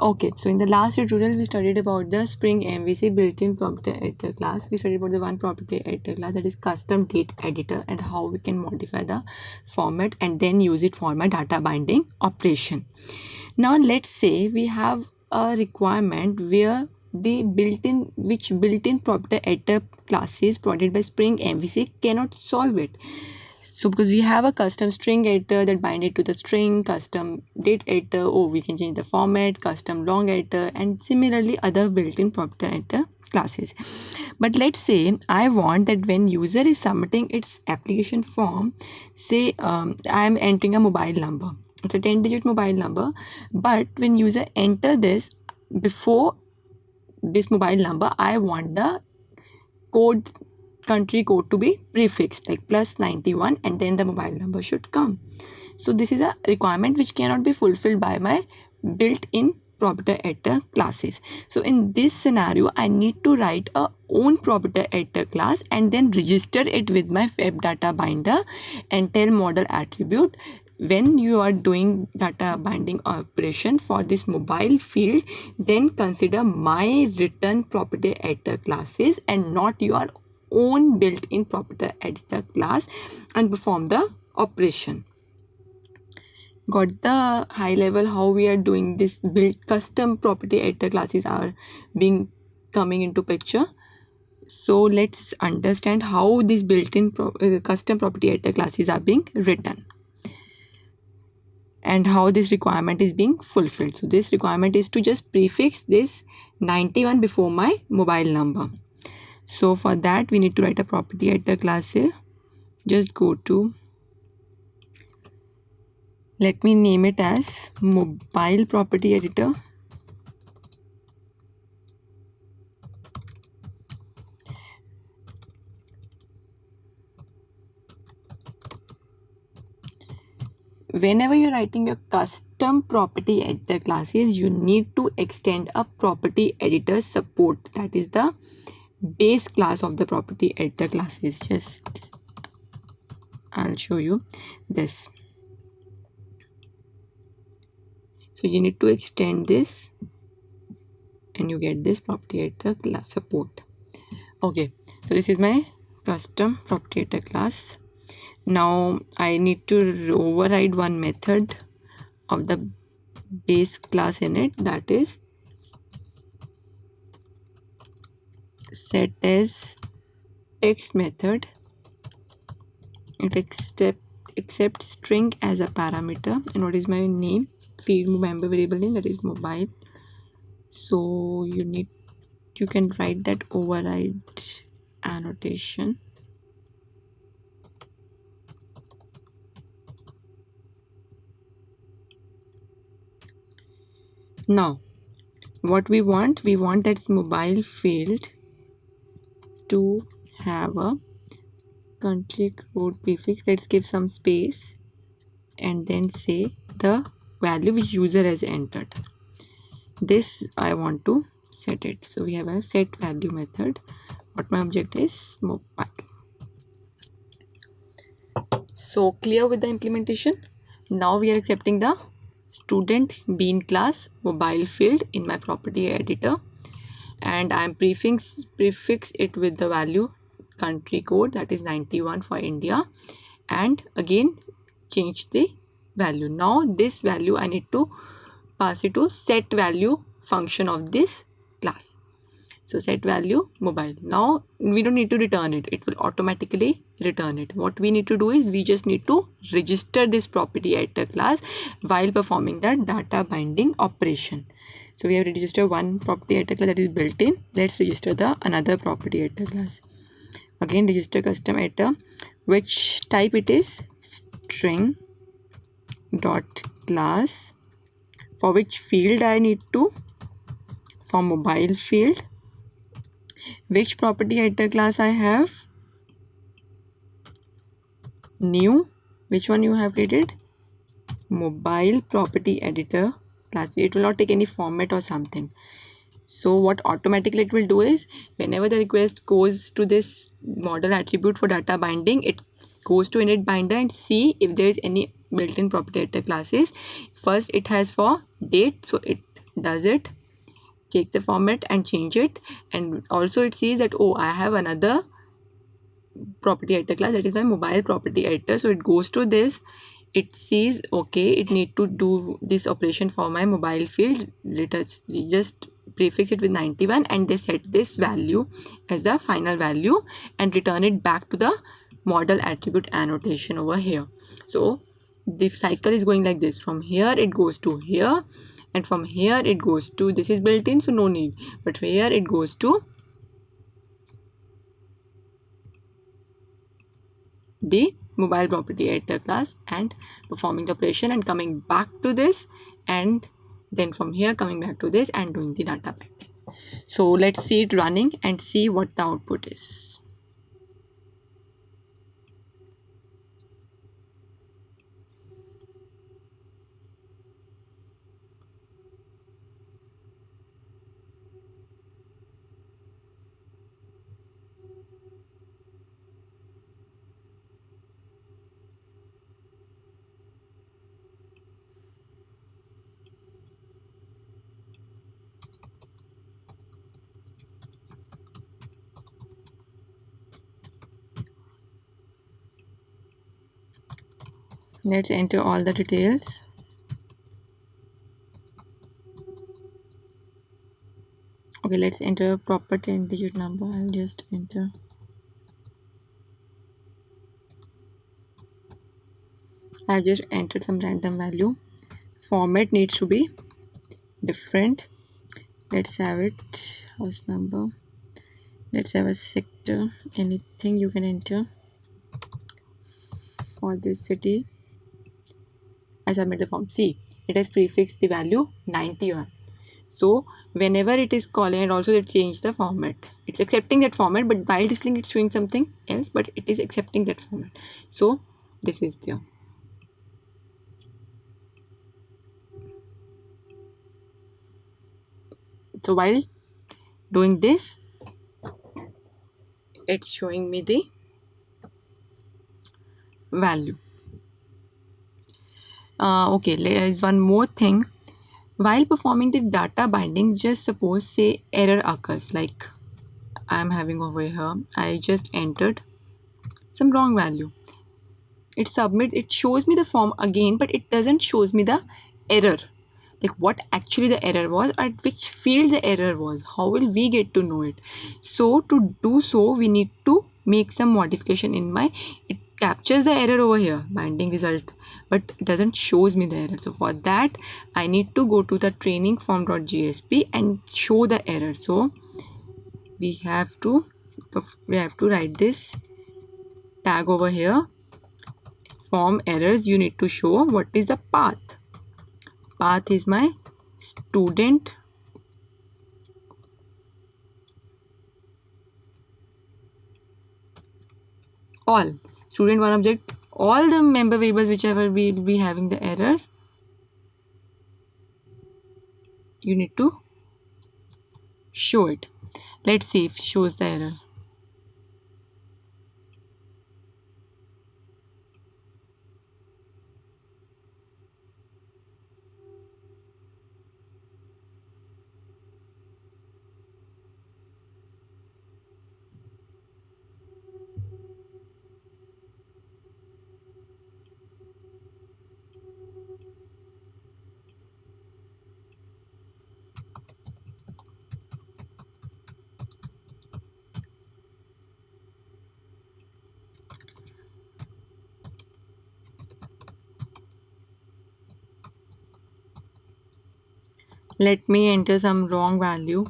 Okay, so in the last tutorial we studied about the Spring MVC built-in property editor class. We studied about the one property editor class, that is custom date editor, and how we can modify the format and then use it for my data binding operation. Now let's say we have a requirement where the built-in property editor classes provided by Spring MVC cannot solve it. So because we have a custom string editor that bind it to the string, custom date editor, or we can change the format, custom long editor, and similarly other built-in property editor classes. But let's say I want that when user is submitting its application form, say I am entering a mobile number. It's a 10-digit mobile number, but when user enter this, before this mobile number, I want the country code to be prefixed like +91, and then the mobile number should come. So this is a requirement which cannot be fulfilled by my built-in property editor classes. So in this scenario, I need to write a own property editor class and then register it with my web data binder and tell model attribute, when you are doing data binding operation for this mobile field, then consider my return property editor classes and not your own built-in property editor class, and perform the operation. Got the high level how we are doing this build custom property editor classes are being coming into picture. So let's understand how these built-in custom property editor classes are being written and how this requirement is being fulfilled. So this requirement is to just prefix this 91 before my mobile number. So for that we need to write a property editor class here. Just go to, let me name it as mobile property editor. Whenever you're writing your custom property editor classes, you need to extend a property editor support. That is the base class of the property editor classes. Just I'll show you this. So you need to extend this and you get this property editor class support. Okay, so this is my custom property editor class. Now I need to override one method of the base class in it, that is set as text method. It accepts string as a parameter. And what is my name? Field member variable name, that is mobile. So you can write that override annotation. Now what we want that mobile field to have a country code prefix. Let's give some space and then say the value which user has entered. This I want to set it. So we have a set value method. What my object is mobile. So clear with the implementation. Now we are accepting the student bean class mobile field in my property editor, and I am prefix it with the value country code, that is 91 for India, and again change the value. Now this value I need to pass it to set value function of this class. So set value mobile. Now we don't need to return it, it will automatically return it. What we need to do is we just need to register this property editor class while performing the data binding operation. So we have registered one property editor class that is built in. Let's register the another property editor class. Again register custom editor, which type it is string dot class, for which field I need to, for mobile field. Which property editor class I have? New. Which one you have created? Mobile property editor class. It will not take any format or something. So what automatically it will do is, whenever the request goes to this model attribute for data binding, it goes to init binder and see if there is any built-in property editor classes. First it has for date, so it does it, take the format and change it, and also it sees that, oh, I have another property editor class, that is my mobile property editor. So it goes to this, it sees, okay, it need to do this operation for my mobile field, just prefix it with 91, and they set this value as the final value and return it back to the model attribute annotation over here. So the cycle is going like this: from here it goes to here, and from here it goes to, this is built in so no need, but here it goes to the mobile property editor class and performing the operation and coming back to this, and then from here coming back to this and doing the data binding. So let's see it running and see what the output is. Let's enter all the details. Okay, let's enter proper 10-digit number. I'll just enter. I've just entered some random value. Format needs to be different. Let's have it house number. Let's have a sector. Anything you can enter for this city. I submit the form. See, it has prefixed the value 91. So whenever it is calling, and also it changed the format. It's accepting that format, but while displaying it's showing something else, but it is accepting that format. So this is there. So while doing this, it's showing me the value. Okay, there is one more thing. While performing the data binding, just suppose say error occurs, like I'm having over here, I just entered some wrong value. It submits, it shows me the form again, but it doesn't shows me the error, like what actually the error was, at which field the error was. How will we get to know it? So to do so, we need to make some modification in my, it captures the error over here, binding result, but it doesn't shows me the error. So for that, I need to go to the training form.jsp and show the error. So we have to write this tag over here, form errors. You need to show what is the path. Path is my student all, student one object, all the member variables whichever will be having the errors, you need to show it. Let's see if it shows the error. Let me enter some wrong value.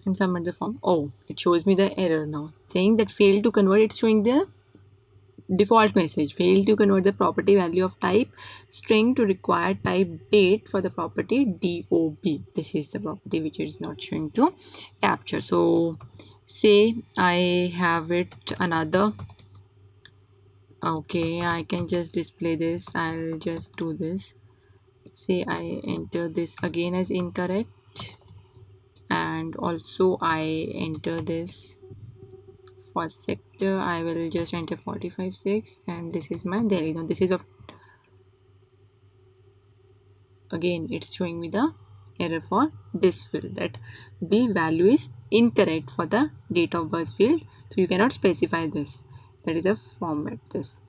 And submit the form. Oh, it shows me the error now, saying that failed to convert. It's showing the default message, failed to convert the property value of type string to required type date for the property DOB. This is the property which is not showing to capture. So say I have it another. Okay, I can just display this. I'll just do this. Say I enter this again as incorrect, and also I enter this first sector I will just enter 45.6, and this is my Delhi. Now this is of, again it's showing me the error for this field, that the value is incorrect for the date of birth field, so you cannot specify this. That is a format this,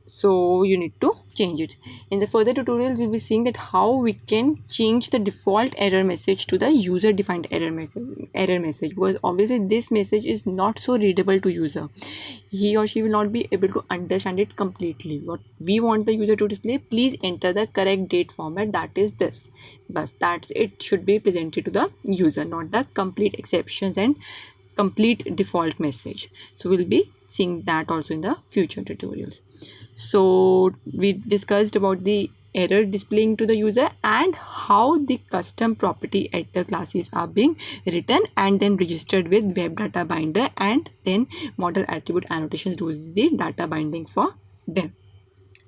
so you need to change it. In the further tutorials we'll be seeing that how we can change the default error message to the user defined error message, because obviously this message is not so readable to user. He or she will not be able to understand it completely. What we want the user to display, please enter the correct date format, that is this, but that's it should be presented to the user, not the complete exceptions and complete default message. So we'll be seeing that also in the future tutorials. So we discussed about the error displaying to the user and how the custom property editor classes are being written and then registered with web data binder, and then model attribute annotations rules the data binding for them.